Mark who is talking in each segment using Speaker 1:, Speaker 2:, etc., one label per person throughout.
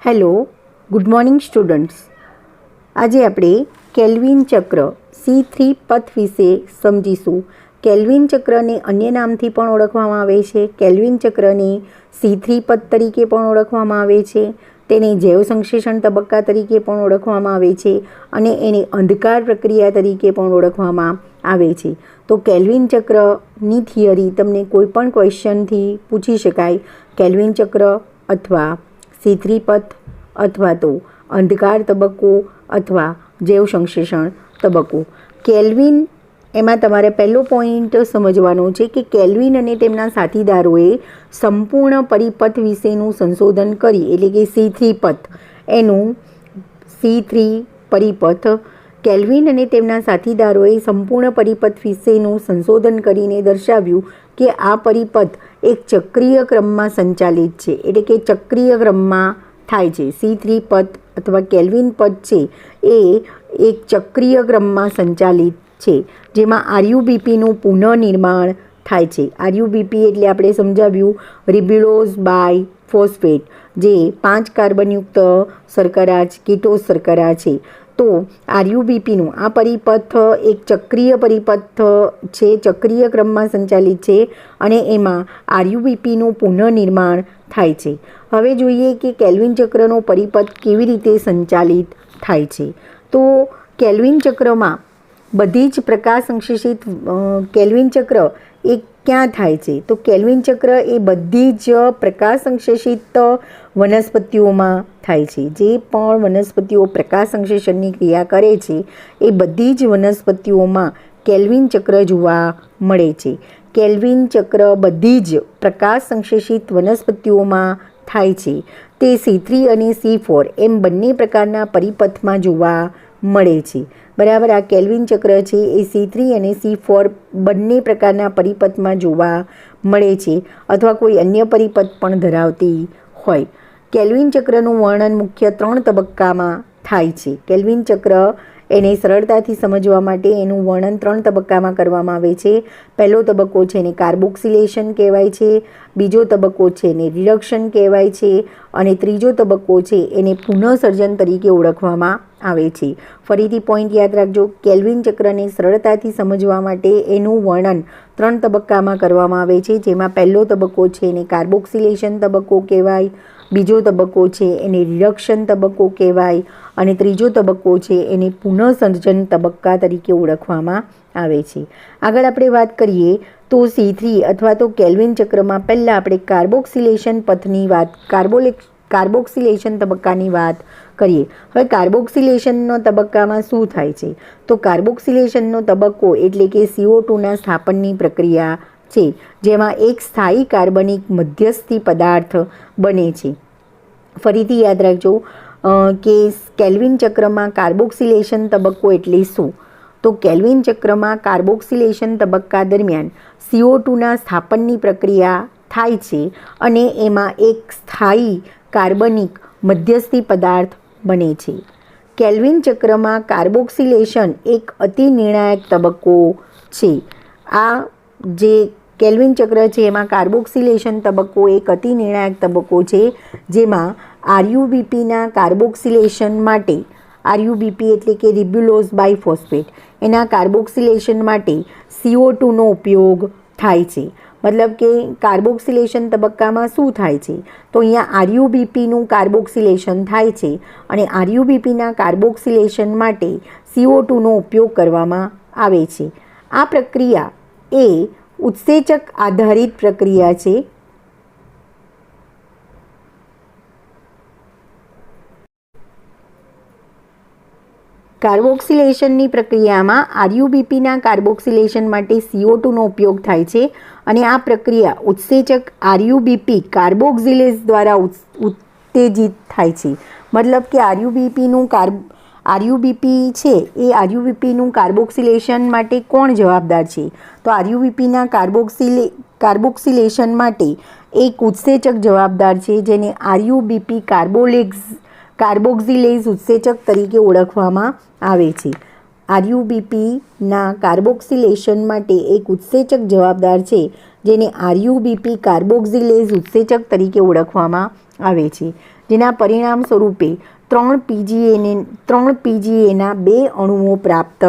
Speaker 1: Hello, good morning students. આજે આપણે kelvin ચક્ર C3 પથ વિશે સમજીશું. કેલ્વિન ચક્રને અન્ય નામથી પણ ઓળખવામાં આવે છે. કેલ્વિન ચક્રને C3 પથ તરીકે પણ ઓળખવામાં આવે છે. તેને જૈવસંશ્લેષણ તબક્કા તરીકે પણ ઓળખવામાં આવે છે અને એને અંધકાર પ્રક્રિયા તરીકે પણ ઓળખવામાં આવે છે. તો કેલ્વિન ચક્રની થિયરી તમને કોઈ પણ ક્વેશ્ચનથી પૂછી શકાય. કેલ્વિન ચક્ર અથવા C3 પથ અથવા તો અંધકાર તબક્કો અથવા જૈવ સંશ્લેષણ તબક્કો. કેલ્વિન એમાં તમારે પહેલો પોઈન્ટ સમજવાનો છે કે કેલ્વિન અને તેમના સાથીદારોએ સંપૂર્ણ પરિપથ વિશેનું સંશોધન કરી, એટલે કે C3 પથ, એનું C3 પરિપથ. કેલ્વિન અને તેમના સાથીદારોએ સંપૂર્ણ પરિપથ વિશેનું સંશોધન કરીને દર્શાવ્યું કે આ પરિપથ એક ચક્રીય ક્રમમાં સંચાલિત છે, એટલે કે ચક્રીય ક્રમમાં થાય છે. C3 પથ અથવા કેલ્વિન પથ છે એ એક ચક્રીય ક્રમમાં સંચાલિત છે, જેમાં RuBPનું પુનઃનિર્માણ થાય છે. RuBP એટલે આપણે સમજાવ્યું રિબ્યુલોઝ બાય ફોસ્ફેટ, જે 5 કાર્બનયુક્ત શર્કરા કીટોઝ શર્કરા છે. તો RuBPનું આ પરિપથ એક ચક્રીય પરિપથ છે, ચક્રીય ક્રમમાં સંચાલિત છે અને એમાં RuBPનું પુનઃનિર્માણ થાય છે. હવે જોઈએ કે કેલ્વિન ચક્રનો પરિપથ કેવી રીતે સંચાલિત થાય છે. તો કેલ્વિન ચક્રમાં બધી જ પ્રકાશ સંશ્લેષિત કેલ્વિન ચક્ર એ ક્યાં થાય છે? તો કેલ્વિન ચક્ર એ બધી જ પ્રકાશ સંશ્લેષિત વનસ્પતિઓમાં થાય છે. જે પણ વનસ્પતિઓ પ્રકાશ સંશ્લેષણની ક્રિયા કરે છે એ બધી જ વનસ્પતિઓમાં કેલ્વિન ચક્ર જોવા મળે છે. કેલ્વિન ચક્ર બધી જ પ્રકાશ સંશ્લેષિત વનસ્પતિઓમાં થાય છે. તે C3 અને C4 એમ બંને પ્રકારના પરિપથમાં જોવા મળે છે. બરાબર. આ કેલ્વિન ચક્ર છે એ C3 અને C4 બંને પ્રકારના પરિપથમાં જોવા મળે છે અથવા કોઈ અન્ય પરિપથ પણ ધરાવતી હોય. કેલ્વિન ચક્રનું વર્ણન મુખ્ય 3 તબક્કામાં થાય છે. કેલ્વિન ચક્ર એને સરળતાથી સમજવા માટે એનું વર્ણન 3 તબક્કામાં કરવામાં આવે છે. પહેલો તબક્કો છે એને કાર્બોક્સિલેશન કહેવાય છે, બીજો તબક્કો છે એને રિડક્શન કહેવાય છે અને ત્રીજો તબક્કો છે એને પુનઃસર્જન તરીકે ઓળખવામાં આવે છે. ફરીથી પોઈન્ટ યાદ રાખજો. કેલ્વિન ચક્રને સરળતાથી સમજવા માટે એનું વર્ણન 3 તબક્કામાં કરવામાં આવે છે, જેમાં પહેલો તબક્કો છે એને કાર્બોક્સિલેશન તબક્કો કહેવાય, બીજો તબક્કો છે એને રિડક્શન તબક્કો કહેવાય અને ત્રીજો તબક્કો છે એને પુનઃસર્જન તબક્કા તરીકે ઓળખવામાં આવે છે. આગળ આપણે વાત કરીએ તો C3 અથવા તો કેલ્વિન ચક્રમાં પહેલાં આપણે કાર્બોક્સિલેશન પથની વાત કાર્બોક્સિલેશન તબક્કાની વાત કરીએ. હવે કાર્બોક્સિલેશનનો તબક્કામાં શું થાય છે? તો કાર્બોક્સિલેશનનો તબક્કો એટલે કે CO2ના સ્થાપનની પ્રક્રિયા છે, જેમાં એક સ્થાયી કાર્બનિક મધ્યસ્થી પદાર્થ બને છે. ફરીથી યાદ રાખજો કે કેલ્વિન ચક્રમાં કાર્બોક્સિલેશન તબક્કો એટલે શું? તો કેલ્વિન ચક્રમાં કાર્બોક્સિલેશન તબક્કા દરમિયાન CO2ના સ્થાપનની પ્રક્રિયા થાય છે અને એમાં એક સ્થાયી કાર્બનિક મધ્યસ્થી પદાર્થ બને છે. કેલ્વિન ચક્રમાં કાર્બોક્સિલેશન એક અતિ નિર્ણાયક તબક્કો છે. આ જે કેલ્વિન ચક્ર છે એમાં કાર્બોક્સિલેશન તબક્કો એક અતિ નિર્ણાયક તબક્કો છે, જેમાં RuBPના કાર્બોક્સિલેશન માટે, RuBP એટલે કે રિબ્યુલોઝ બાય ફોસ્ફેટ, એના કાર્બોક્સિલેશન માટે CO2નો ઉપયોગ થાય છે. મતલબ કે કાર્બોક્સિલેશન તબક્કામાં શું થાય છે? તો અહીંયા RuBPનું કાર્બોક્સિલેશન થાય છે અને RuBPના કાર્બોક્સિલેશન માટે CO2નો ઉપયોગ કરવામાં આવે છે. આ પ્રક્રિયા એ ઉત્સેચક આધારિત પ્રક્રિયા છે. કાર્બોક્સિલેશનની પ્રક્રિયામાં RuBPના કાર્બોક્સિલેશન માટે CO2નો ઉપયોગ થાય છે અને આ પ્રક્રિયા ઉત્સેચક RuBP કાર્બોક્સિલેઝ દ્વારા ઉત્તેજિત થાય છે. મતલબ કે RuBP છે એ RuBPનું કાર્બોક્સિલેશન માટે કોણ જવાબદાર છે? તો RuBPના કાર્બોક્સિલેશન માટે એક ઉત્સેચક જવાબદાર છે, જેને RuBP કાર્બોક્સિલેઝ ઉત્સેચક તરીકે ઓળખવામાં આવે છે. RuBPના કાર્બોક્સિલેશન માટે એક ઉત્સેચક જવાબદાર છે, જેને RuBP કાર્બોક્સિલેઝ ઉત્સેચક તરીકે ઓળખવામાં આવે છે. જેના પરિણામ સ્વરૂપે 3 પીજીએના 2 અણુઓ પ્રાપ્ત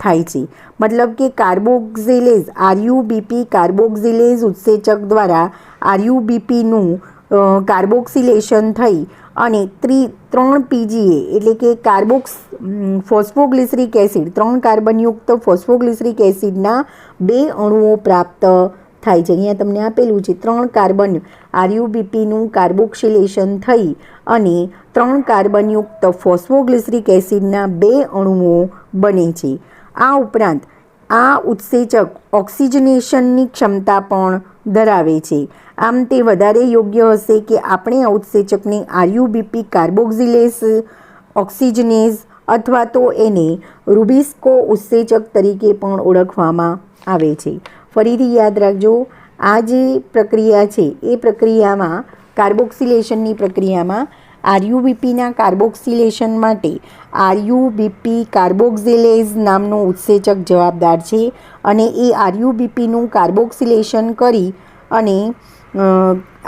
Speaker 1: થાય છે. મતલબ કે કાર્બોક્સિલેઝ આરયુબીપી કાર્બોક્સિલેઝ ઉત્સેચક દ્વારા આરયુબીપીનું કાર્બોક્સિલેશન થઈ અને 3 પીજીએ એટલે કે ફોસ્ફોગ્લિસરિક એસિડ 3 કાર્બનયુક્ત ફોસ્ફોગ્લિસરિક એસિડના 2 અણુઓ પ્રાપ્ત થાય છે. અહીંયા તમને આપેલું છે 3 કાર્બન આરયુબીપીનું કાર્બોક્સિલેશન થઈ અને 3 કાર્બનયુક્ત ફોસ્ફોગ્લિસરિક એસિડના 2 અણુઓ બને છે. આ ઉપરાંત આ ઉત્સેચક ઓક્સિજનેશનની ક્ષમતા પણ ધરાવે છે. આમ તે વધારે યોગ્ય હશે કે આપણે આ ઉત્સેચકને આરયુબીપી કાર્બોક્સિલેઝ ઓક્સિજનેઝ અથવા તો એને રૂબિસ્કો ઉત્સેચક તરીકે પણ ઓળખવામાં આવે છે. ફરીથી યાદ રાખજો, આ જે પ્રક્રિયા છે એ પ્રક્રિયામાં કાર્બોક્સિલેશનની પ્રક્રિયામાં આરયુબીપીના કાર્બોક્સિલેશન માટે આરયુબીપી કાર્બોક્સિલેઝ નામનો ઉત્સેચક જવાબદાર છે અને એ આરયુબીપીનું કાર્બોક્સિલેશન કરી અને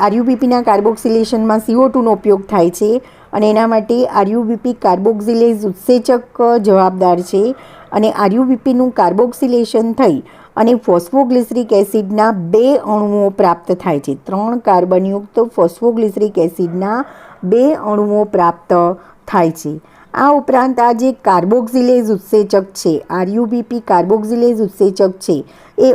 Speaker 1: આરયુબીપીના કાર્બોક્સિલેશનમાં CO2નો ઉપયોગ થાય છે અને એના માટે આરયુબીપી કાર્બોક્સિલેઝ ઉત્સેચક જવાબદાર છે અને આરયુબીપીનું કાર્બોક્સિલેશન થઈ અને ફોસ્ફોગ્લિસરિક એસિડના 2 અણુઓ પ્રાપ્ત થાય છે. 3 કાર્બનયુક્ત ફોસ્ફોગ્લિસરિક એસિડના 2 અણુઓ પ્રાપ્ત થાય છે. આ ઉપરાંત આ જે કાર્બોક્સિલેઝ ઉત્સેચક છે, આરયુબીપી કાર્બોક્સિલેઝ ઉત્સેચક છે, એ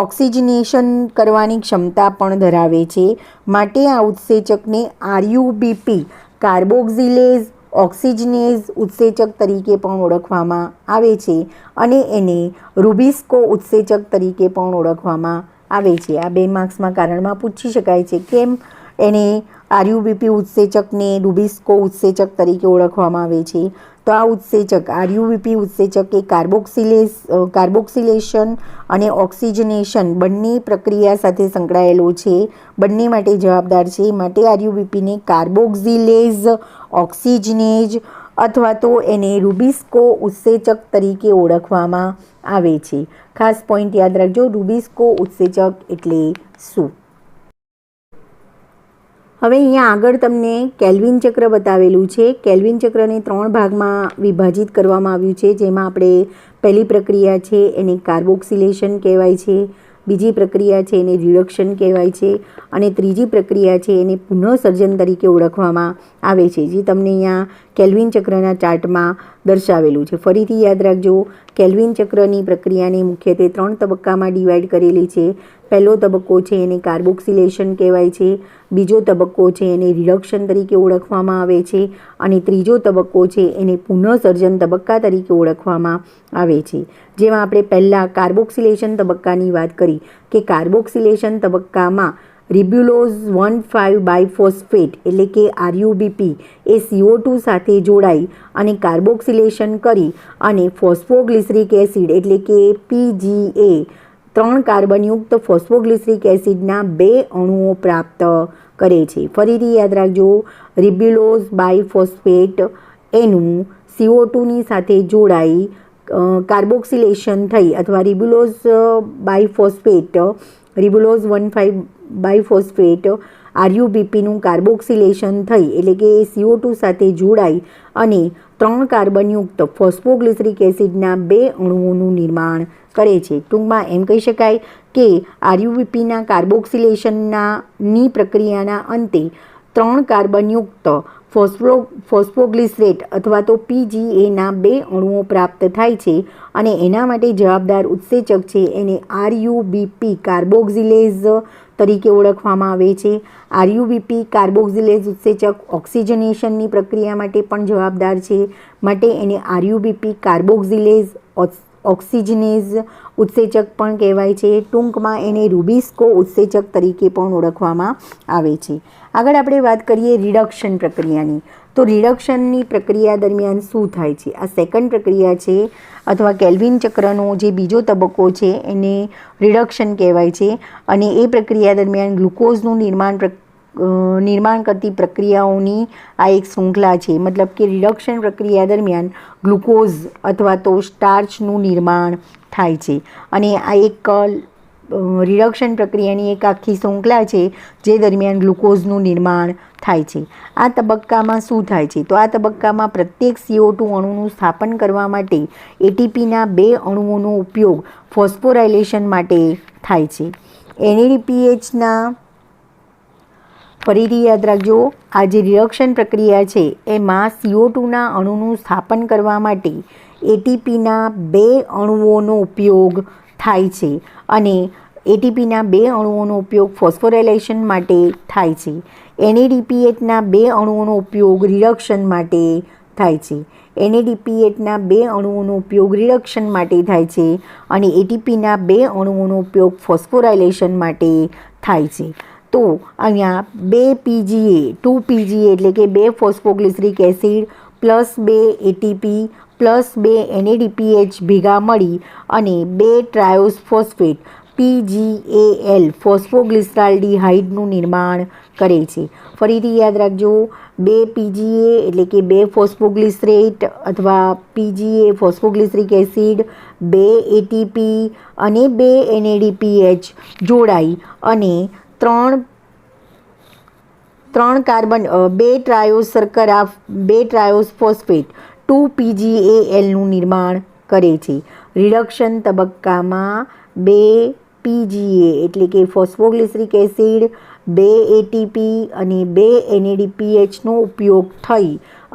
Speaker 1: ઓક્સિજનેશન કરવાની ક્ષમતા પણ ધરાવે છે. માટે આ ઉત્સેચકને આરયુબીપી કાર્બોક્સિલેઝ ઓક્સિજનેઝ ઉત્સેચક તરીકે પણ ઓળખવામાં આવે છે અને એને રૂબિસ્કો ઉત્સેચક તરીકે પણ ઓળખવામાં આવે છે. આ 2 માર્ક્સમાં કારણમાં પૂછી શકાય છે કેમ એને આરયુબીપી ઉત્સેચકને રૂબિસ્કો ઉત્સેચક તરીકે ઓળખવામાં આવે છે. તો આ ઉત્સેચક આરયુબીપી ઉત્સેચક એ કાર્બોક્સિલેશન અને ઓક્સિજનેશન બંને પ્રક્રિયા સાથે સંકળાયેલો છે, બંને માટે જવાબદાર છે. માટે આરયુબીપીને કાર્બોક્સિલેઝ ઓક્સિજનેઝ અથવા તો એને રૂબિસ્કો ઉત્સેચક તરીકે ઓળખવામાં આવે છે. ખાસ પોઈન્ટ યાદ રાખજો, રૂબિસ્કો ઉત્સેચક એટલે શું. હવે અહીંયા આગળ તમને કેલ્વિન ચક્ર બતાવેલું છે. કેલ્વિન ચક્રને 3 ભાગમાં વિભાજિત કરવામાં આવ્યું છે, જેમાં આપણે પહેલી પ્રક્રિયા છે એને કાર્બોક્સિલેશન કહેવાય છે, બીજી પ્રક્રિયા છે એને રિડક્શન કહેવાય છે અને ત્રીજી પ્રક્રિયા છે એને પુનઃસર્જન તરીકે ઓળખવામાં આવે છે, જે તમને અહીંયા કેલ્વિન ચક્રના ચાર્ટમાં દર્શાવેલું છે. ફરીથી યાદ રાખજો, કેલ્વિન ચક્રની પ્રક્રિયાને મુખ્યત્વે 3 તબક્કામાં ડિવાઈડ કરેલી છે. પહેલો તબક્કો છે એને કાર્બોક્સિલેશન કહેવાય છે, બીજો તબક્કો છે એને રિડક્શન તરીકે ઓળખવામાં આવે છે અને ત્રીજો તબક્કો છે એને પુનઃસર્જન તબક્કા તરીકે ઓળખવામાં આવે છે. જેમાં આપણે પહેલાં કાર્બોક્સિલેશન તબક્કાની વાત કરી કે કાર્બોક્સિલેશન તબક્કામાં રિબ્યુલોઝ 1,5-બાયફોસ્ફેટ એટલે કે આરયુબીપી એ CO2 સાથે જોડાઈ અને કાર્બોક્સિલેશન કરી અને ફોસ્ફોગ્લિસરિક એસિડ એટલે કે PGA 3 કાર્બનયુક્ત ફોસ્ફોગ્લિસરિક એસિડના 2 અણુઓ પ્રાપ્ત કરે છે. ફરીથી યાદ રાખજો, રિબ્યુલોઝ બાયફોસ્ફેટ એનું CO2ની સાથે જોડાઈ કાર્બોક્સિલેશન થઈ અથવા રિબ્યુલોઝ 1,5-બાયફોસ્ફેટ આરયુબીપીનું કાર્બોક્સિલેશન થઈ એટલે કે CO2 સાથે જોડાઈ અને 3 કાર્બનયુક્ત ફોસ્ફોગ્લિસરિક એસિડના 2 અણુઓનું નિર્માણ કરે છે. ટૂંકમાં એમ કહી શકાય કે આરયુબીપીના કાર્બોક્સિલેશનની પ્રક્રિયાના અંતે 3 કાર્બનયુક્ત ફોસ્ફોગ્લિસરેટ અથવા તો PGAના 2 અણુઓ પ્રાપ્ત થાય છે અને એના માટે જવાબદાર ઉત્સેચક છે એને આરયુબીપી કાર્બોક્સિલેઝ તરીકે ઓળખવામાં આવે છે. આરયુબીપી કાર્બોક્સિલેઝ ઉત્સેચક ઓક્સિજનેશનની પ્રક્રિયા માટે પણ જવાબદાર છે, માટે એને આરયુબીપી કાર્બોક્સિલેઝ ઓક્સિજનેઝ ઉત્સેચક પણ કહેવાય છે. ટૂંકમાં એને રૂબિસ્કો ઉત્સેચક તરીકે પણ ઓળખવામાં આવે છે. આગળ આપણે વાત કરીએ રિડક્શન પ્રક્રિયાની. તો રિડક્શનની પ્રક્રિયા દરમિયાન શું થાય છે? આ સેકન્ડ પ્રક્રિયા છે અથવા કેલ્વિન ચક્રનો જે બીજો તબક્કો છે એને રિડક્શન કહેવાય છે અને એ પ્રક્રિયા દરમિયાન ગ્લુકોઝનું નિર્માણ કરતી પ્રક્રિયાઓની આ એક શૃંખલા છે. મતલબ કે રિડક્શન પ્રક્રિયા દરમિયાન ગ્લુકોઝ અથવા તો સ્ટાર્ચનું નિર્માણ થાય છે અને આ એક રિડક્શન પ્રક્રિયાની એક આખી શૃંખલા છે જે દરમિયાન ગ્લુકોઝનું નિર્માણ થાય છે. આ તબક્કામાં શું થાય છે? તો આ તબક્કામાં પ્રત્યેક CO2 અણુનું સ્થાપન કરવા માટે એટીપીના 2 અણુઓનો ઉપયોગ ફોસ્ફોરાયલેશન માટે થાય છે. NADPHના ફરીથી યાદ રાખજો, આ જે રિડક્શન પ્રક્રિયા છે એમાં CO2ના અણુનું સ્થાપન કરવા માટે એટીપીના 2 અણુઓનો ઉપયોગ થાય છે અને એટીપીના 2 અણુઓનો ઉપયોગ ફોસ્ફોરાયલેશન માટે થાય છે. NADPHના 2 અણુઓનો ઉપયોગ રિડક્શન માટે થાય છે. NADPHના 2 અણુઓનો ઉપયોગ રિડક્શન માટે થાય છે અને એટીપીના 2 અણુઓનો ઉપયોગ ફોસ્ફોરાયલેશન માટે થાય છે. તો અહીંયા 2 PGA એટલે કે 2 phosphoglyceric acid plus 2 ATP plus 2 NADPH ભેગા મળી અને 2 ટ્રાયોસ ફોસ્ફેટ PGAL ફોસ્ફોગ્લિસરાલ્ડિહાઇડનું નિર્માણ કરે છે. ફરીથી યાદ રાખજો, 2 PGA એટલે કે 2 ફોસ્ફોગ્લિસરેટ અથવા PGA ફોસ્ફોગ્લિસરિક એસિડ, 2 ATP અને 2 NADPH જોડાઈ અને 3 કાર્બન 2 ટ્રાયોસ શર્કરા 2 ટ્રાયોસ ફોસ્ફેટ 2 PGALનું નિર્માણ કરે છે. રિડક્શન તબક્કામાં 2 PGA એટલે કે ફોસ્ફોગ્લિસરિક એસિડ, 2 ATP અને 2 NADPHનો ઉપયોગ થઈ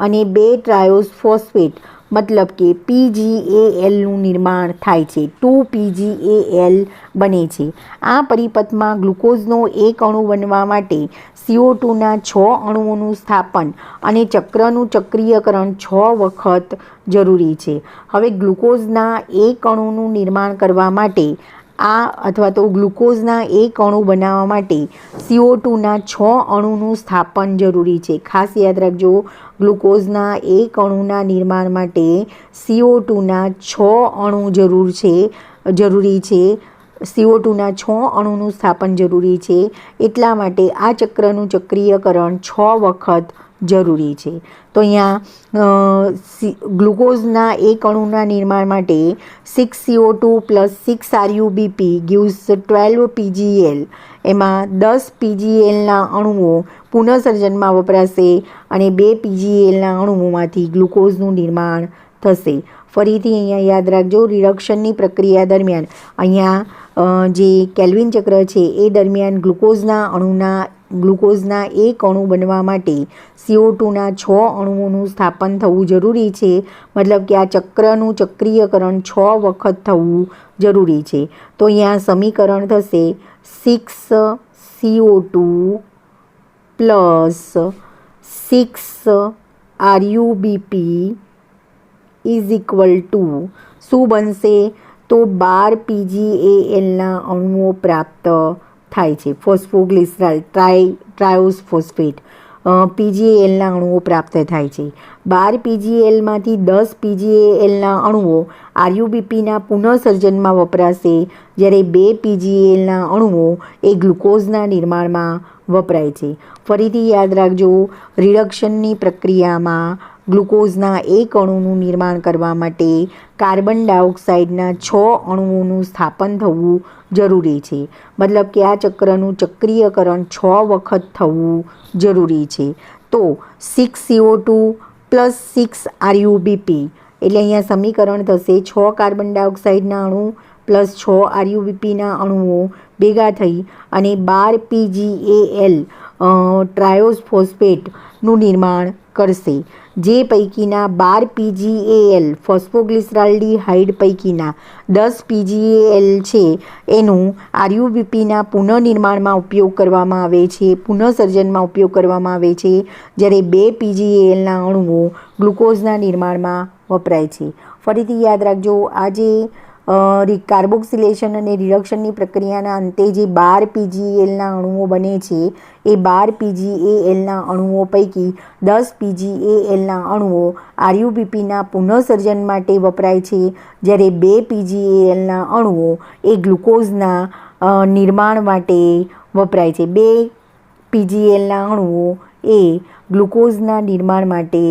Speaker 1: અને 2 ટ્રાયોસ ફોસ્ફેટ મતલબ કે PGALનું નિર્માણ થાય છે. 2 PGAL બને છે. આ પરિપથમાં ગ્લુકોઝનો એક અણુ બનવા માટે CO2ના 6 અણુઓનું સ્થાપન અને ચક્રનું ચક્રીયકરણ 6 વખત જરૂરી છે. હવે ગ્લુકોઝના એક અણુનું નિર્માણ કરવા માટે અથવા તો ગ્લુકોઝના એક અણુ બનાવવા માટે CO2ના 6 અણુનું સ્થાપન જરૂરી છે. ખાસ યાદ રાખજો, ગ્લુકોઝના એક અણુના નિર્માણ માટે CO2ના 6 અણુ જરૂરી છે. CO2ના 6 અણુનું સ્થાપન જરૂરી છે. એટલા માટે આ ચક્રનું ચક્રીયકરણ 6 વખત જરૂરી છે. તો અહીંયા ગ્લુકોઝના એક અણુના નિર્માણ માટે 6CO2 plus 6 RUBP gives 12 PGL. એમાં 10 PGLના અણુઓ પુનઃસર્જનમાં વપરાશે અને 2 PGLના અણુઓમાંથી ગ્લુકોઝનું નિર્માણ થશે. ફરીથી અહીંયા યાદ રાખજો, રિડક્શનની પ્રક્રિયા દરમિયાન અહીંયા જે કેલ્વિન ચક્ર છે એ દરમિયાન ગ્લુકોઝના એક અણુ બનવા માટે CO2ના 6 અણુઓનું સ્થાપન થવું જરૂરી છે. મતલબ કે આ ચક્રનું ચક્રીયકરણ 6 વખત થવું જરૂરી છે. તો અહીંયા સમીકરણ થશે 6CO2 plus 6 RUBP is equal to શું બનશે? તો 12 PGALના અણુઓ પ્રાપ્ત થાય છે. ફોસ્ફોગ્લિસરાલ ટ્રાયોસ ફોસ્ફેટ PGALના અણુઓ પ્રાપ્ત થાય છે. 12 PGALમાંથી 10 PGALના અણુઓ RUBPના પુનઃસર્જનમાં વપરાશે, જ્યારે 2 PGALના અણુઓ એ ગ્લુકોઝના નિર્માણમાં વપરાય છે. ફરીથી યાદ રાખજો, રિડક્શનની પ્રક્રિયામાં ગ્લુકોઝના એક અણુનું નિર્માણ કરવા માટે કાર્બન ડાયોક્સાઇડના 6 અણુઓનું સ્થાપન થવું જરૂરી છે. મતલબ કે આ ચક્રનું ચક્રીયકરણ 6 વખત થવું જરૂરી છે. તો 6CO2 પ્લસ 6 RUBP એટલે અહીંયા સમીકરણ થશે 6 કાર્બન ડાયોક્સાઇડના અણુ પ્લસ 6 RUBPના અણુઓ ભેગા થઈ અને 12 PGAL ટ્રાયોસ ફોસ્ફેટનું નિર્માણ કરશે. જે પૈકીના 12 PGAL ફોસ્ફોગ્લિસરાલ્ડિહાઇડ પૈકીના 10 PGAL છે એનું RUBPના પુનઃનિર્માણમાં ઉપયોગ કરવામાં આવે છે, પુનઃસર્જનમાં ઉપયોગ કરવામાં આવે છે, જ્યારે 2 PGALના અણુઓ ગ્લુકોઝના નિર્માણમાં વપરાય છે. ફરીથી યાદ રાખજો, આ જે કાર્બોક્સિલેશન અને રિડક્શનની પ્રક્રિયાના અંતે જે 12 PGALના અણુઓ બને છે એ 12 PGALના અણુઓ પૈકી 10 PGALના અણુઓ RUBPના પુનઃસર્જન માટે વપરાય છે, જ્યારે 2 PGALના અણુઓ એ ગ્લુકોઝના નિર્માણ માટે વપરાય છે. 2 PGALના અણુઓ એ ગ્લુકોઝના નિર્માણ માટે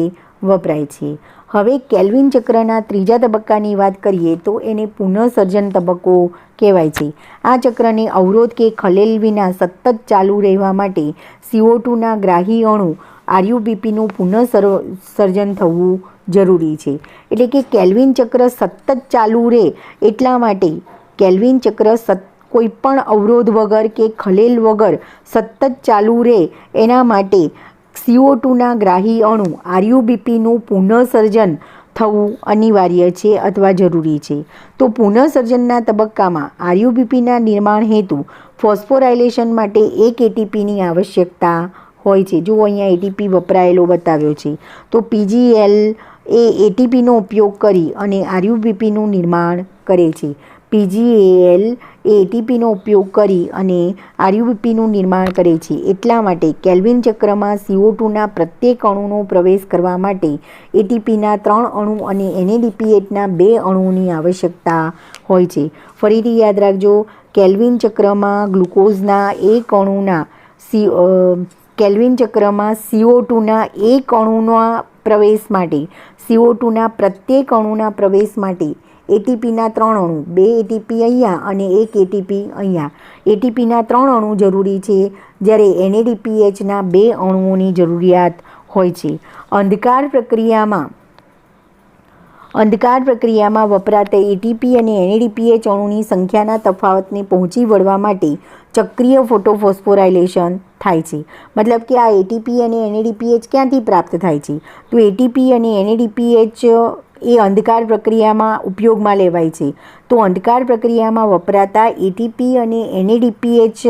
Speaker 1: વપરાય છે. હવે કેલ્વિન ચક્રના ત્રીજા તબક્કાની વાત કરીએ તો એને પુનઃસર્જન તબક્કો કહેવાય છે. આ ચક્રને અવરોધ કે ખલેલ વિના સતત ચાલુ રહેવા માટે CO2ના ગ્રાહી અણુ RuBPનું પુનઃસર્જન થવું જરૂરી છે. એટલે કે કેલ્વિન ચક્ર સતત ચાલુ રહે એટલા માટે કેલ્વિન ચક્ર કોઈ પણ અવરોધ વગર કે ખલેલ વગર સતત ચાલુ રહે એના માટે CO2ના ગ્રાહી અણુ RuBPનું પુનઃસર્જન થવું અનિવાર્ય છે અથવા જરૂરી છે. તો પુનઃસર્જનના તબક્કામાં RuBPના નિર્માણ હેતુ ફોસ્ફોરાયલેશન માટે એક ATPની આવશ્યકતા હોય છે. જો અહીંયા ATP વપરાયેલો બતાવ્યો છે. તો PGL એ ATPનો ઉપયોગ કરી અને RuBPનું નિર્માણ કરે છે. PGAL એ ATPનો ઉપયોગ કરી અને RuBPનું નિર્માણ કરે છે. એટલા માટે કેલ્વિન ચક્રમાં CO2ના પ્રત્યેક અણુનો પ્રવેશ કરવા માટે ATPના 3 અણુ અને NADPHના 2 અણુઓની આવશ્યકતા હોય છે. ફરીથી યાદ રાખજો, કેલ્વિન ચક્રમાં ગ્લુકોઝના એક અણુના કેલ્વિન ચક્રમાં CO2ના એક અણુના પ્રવેશ માટે CO2ના પ્રત્યેક અણુના પ્રવેશ માટે ATPના 3 અણુ, 2 ATP અહીંયા અને 1 ATP અહીંયા. ATPના 3 અણુ જરૂરી છે જ્યારે NADPHના 2 અણુઓની જરૂરિયાત હોય છે. અંધકાર પ્રક્રિયામાં વપરાતા ATP અને NADPH અણુની સંખ્યાના તફાવતને પહોંચી વળવા માટે ચક્રીય ફોટોફોસ્ફોરાયલેશન થાય છે. મતલબ કે આ ATP અને NADPH ક્યાંથી પ્રાપ્ત થાય છે? તો ATP અને NADPH એ અંધકાર પ્રક્રિયામાં ઉપયોગમાં લેવાય છે. તો અંધકાર પ્રક્રિયામાં વપરાતા ATP અને NADPH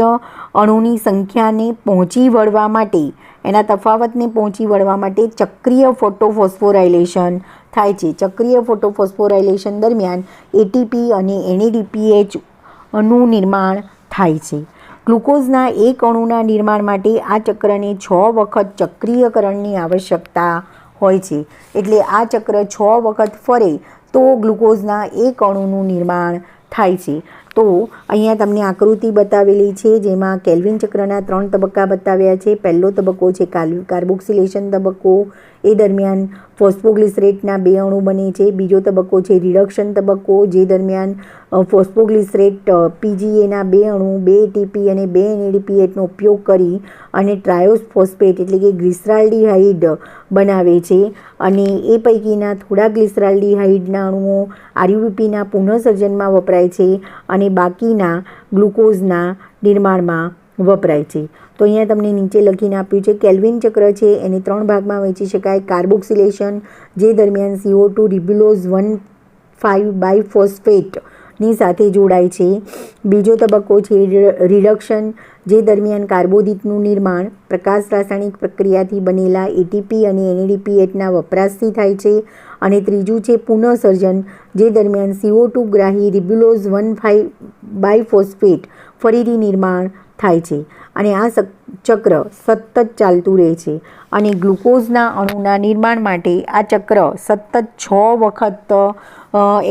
Speaker 1: અણુની સંખ્યાને પહોંચી વળવા માટે, એના તફાવતને પહોંચી વળવા માટે ચક્રીય ફોટોફોસ્ફોરાયલેશન થાય છે. ચક્રીય ફોટોફોસ્ફોરાયલેશન દરમિયાન ATP અને NADPH નું નિર્માણ થાય છે. ગ્લુકોઝના એક અણુના નિર્માણ માટે આ ચક્રને 6 વખત ચક્રીયકરણની આવશ્યકતા હોય છે. એટલે આ ચક્ર 6 વખત ફરે તો ગ્લુકોઝના એક અણુનું નિર્માણ થાય છે. તો અહીંયા તમને આકૃતિ બતાવેલી છે જેમાં કેલ્વિન ચક્રના 3 તબક્કા બતાવ્યા છે. પહેલો તબક્કો છે કાર્બોક્સિલેશન તબક્કો. એ દરમિયાન ફોસ્ફોગ્લિસરેટના 2 અણુ બને છે. બીજો તબક્કો છે રિડક્શન તબક્કો, જે દરમિયાન ફોસ્ફોગ્લિસરેટ PGAના 2 અણુ, 2 ATP અને 2 NADPHનો ઉપયોગ કરી અને ટ્રાયોફોસ્ફેટ એટલે કે ગ્લિસરાલ્ડિહાઇડ બનાવે છે અને એ પૈકીના થોડા ગ્લિસરાલ્ડિહાઇડના અણુઓ RuBPના પુનઃસર્જનમાં વપરાય છે અને બાકીના ગ્લુકોઝના નિર્માણમાં વપરાય છે. તો અહીંયા તમને નીચે લખીને આપ્યું છે કેલ્વિન ચક્ર છે એને 3 ભાગમાં વહેંચી શકાય. કાર્બોક્સિલેશન, જે દરમિયાન CO2 રિબ્યુલોઝ 1,5 બાયફોસ્ફેટની સાથે જોડાય છે. બીજો તબક્કો છે રિડક્શન, જે દરમિયાન કાર્બોદિતનું નિર્માણ પ્રકાશ રાસાયણિક પ્રક્રિયાથી બનેલા ATP અને NADPHના વપરાશથી થાય છે. અને ત્રીજું છે પુનઃસર્જન, જે દરમિયાન CO2 ગ્રાહી રિબ્યુલોઝ 1,5 બાયફોસ્ફેટ ફરીથી નિર્માણ થાય છે. અને આ ચક્ર સતત ચાલતું રહે છે અને ગ્લુકોઝના અણુના નિર્માણ માટે આ ચક્ર સતત 6 વખત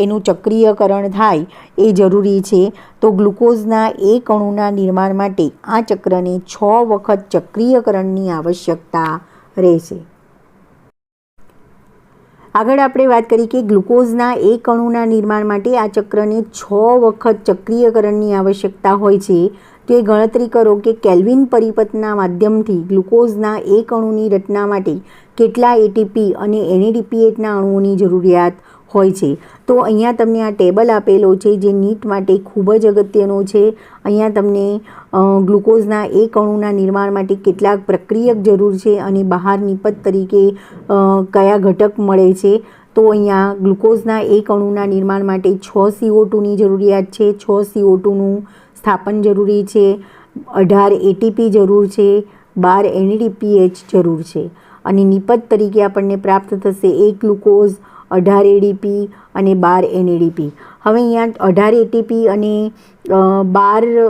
Speaker 1: એનું ચક્રીયકરણ થાય એ જરૂરી છે. તો ગ્લુકોઝના એક અણુના નિર્માણ માટે આ ચક્રને 6 વખત ચક્રીયકરણની આવશ્યકતા રહેશે. આગળ આપણે વાત કરી કે ગ્લુકોઝના એક અણુના નિર્માણ માટે આ ચક્રને 6 વખત ચક્રીયકરણની આવશ્યકતા હોય છે. તો એ ગણતરી કરો કે કેલ્વિન પરિપથના માધ્યમથી ગ્લુકોઝના એક અણુની રચના માટે કેટલા ATP અને NADPHના અણુઓની જરૂરિયાત હોય છે. તો અહીંયા તમને આ ટેબલ આપેલો છે જે નીટ માટે ખૂબ જ અગત્યનો છે. અહીંયા તમને ગ્લુકોઝના એક અણુના નિર્માણ માટે કેટલાક પ્રક્રિયક જરૂર છે અને બહાર નિપજ તરીકે કયા ઘટક મળે છે. તો અહીંયા ગ્લુકોઝના એક અણુના નિર્માણ માટે 6 CO2ની જરૂરિયાત છે. 6 CO2નું સ્થાપન જરૂરી છે. 18 ATP જરૂર છે. 12 NADPH જરૂર છે. અને નિપજ તરીકે આપણને પ્રાપ્ત થશે 1 ગ્લુકોઝ, 18 ADP અને 12 NADP. હવે અહીંયા 18 ATP અને 12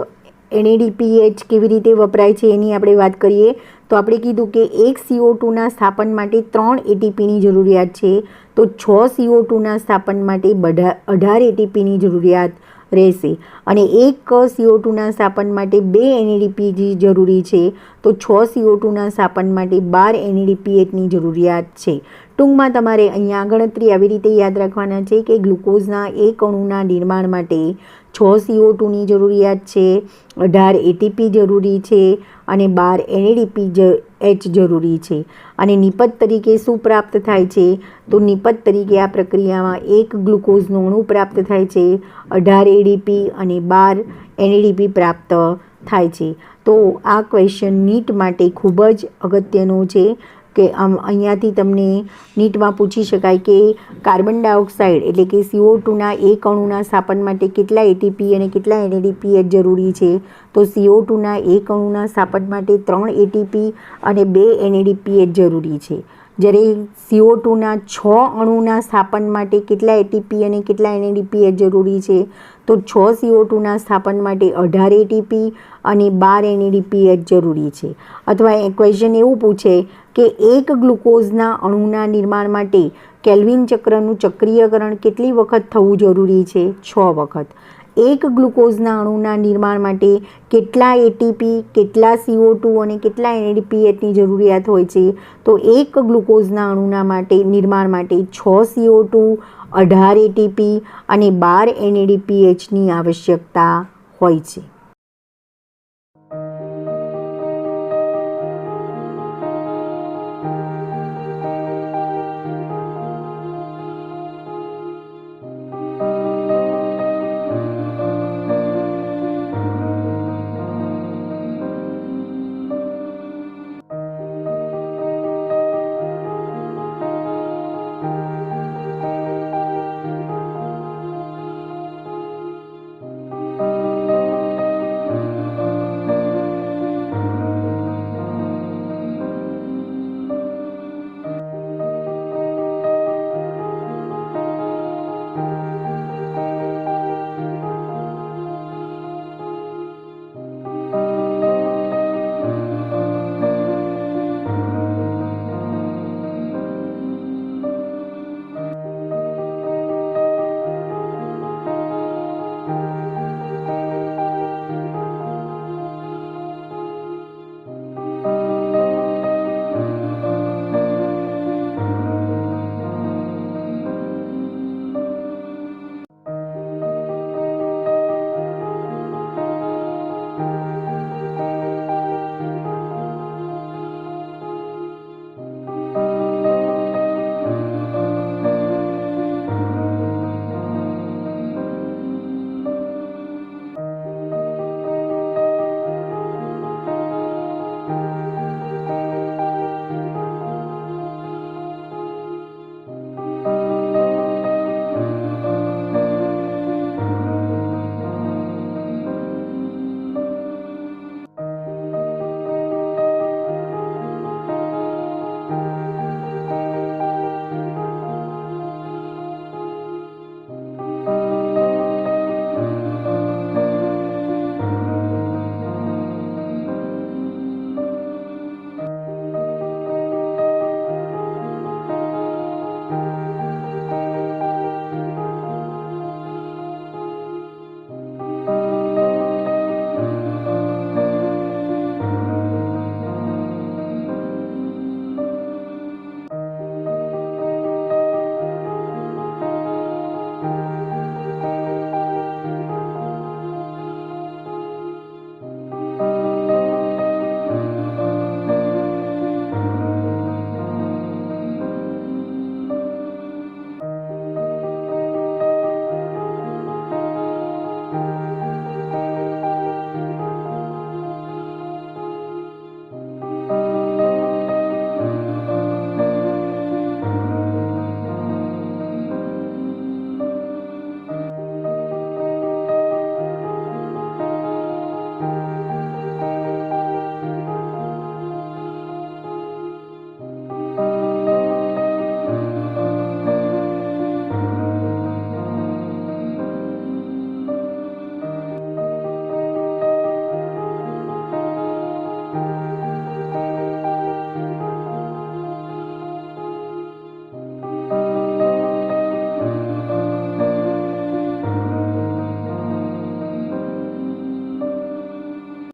Speaker 1: NADPH કેવી રીતે વપરાય છે એની આપણે વાત કરીએ. તો આપણે કીધું કે 1 CO2ના સ્થાપન માટે 3 ATPની જરૂરિયાત છે. તો 6 CO2ના સ્થાપન માટે 18 ATPની જરૂરિયાત રહેશે અને 1 CO2ના સ્થાપન માટે 2 NADP જરૂરી છે. તો 6 CO2ના સ્થાપન માટે 12 NADPHની જરૂરિયાત છે. ટૂંકમાં તમારે અહીંયા ગણતરી આવી રીતે યાદ રાખવાના છે કે ગ્લુકોઝના એક અણુના નિર્માણ માટે 6 CO2ની જરૂરિયાત છે, 18 ATP જરૂરી છે અને 12 NADPH જરૂરી છે. અને નિપજ તરીકે શું પ્રાપ્ત થાય છે? તો નિપજ તરીકે આ પ્રક્રિયામાં એક ગ્લુકોઝનું અણુ પ્રાપ્ત થાય છે, 18 ADP અને 12 NADP પ્રાપ્ત થાય છે. તો આ ક્વેશ્ચન નીટ માટે ખૂબ જ અગત્યનો છે કે અહીંયાથી તમને નીટમાં પૂછી શકાય કે કાર્બન ડાયોક્સાઇડ એટલે કે CO2ના એક અણુના સ્થાપન માટે કેટલા ATP અને કેટલા NADPH જરૂરી છે? તો CO2ના એક અણુના સ્થાપન માટે 3 ATP અને 2 NADPH જરૂરી છે. જ્યારે CO2ના 6 અણુના સ્થાપન માટે કેટલા ATP અને કેટલા NADPH જરૂરી છે? તો 6 CO2ના સ્થાપન માટે 18 ATP અને 12 NADPH જરૂરી છે. અથવા ક્વેશ્ચન એવું પૂછે કે એક ગ્લુકોઝના અણુના નિર્માણ માટે કેલ્વિન ચક્રનું ચક્રીયકરણ કેટલી વખત થવું જરૂરી છે? 6 વખત. એક ગ્લુકોઝના અણુના નિર્માણ માટે કેટલા ATP, કેટલા CO2 અને કેટલા NADPHની જરૂરિયાત હોય છે? તો એક ગ્લુકોઝના અણુના નિર્માણ માટે 6 CO2, 18 ATP અને 12 NADPHની આવશ્યકતા હોય છે.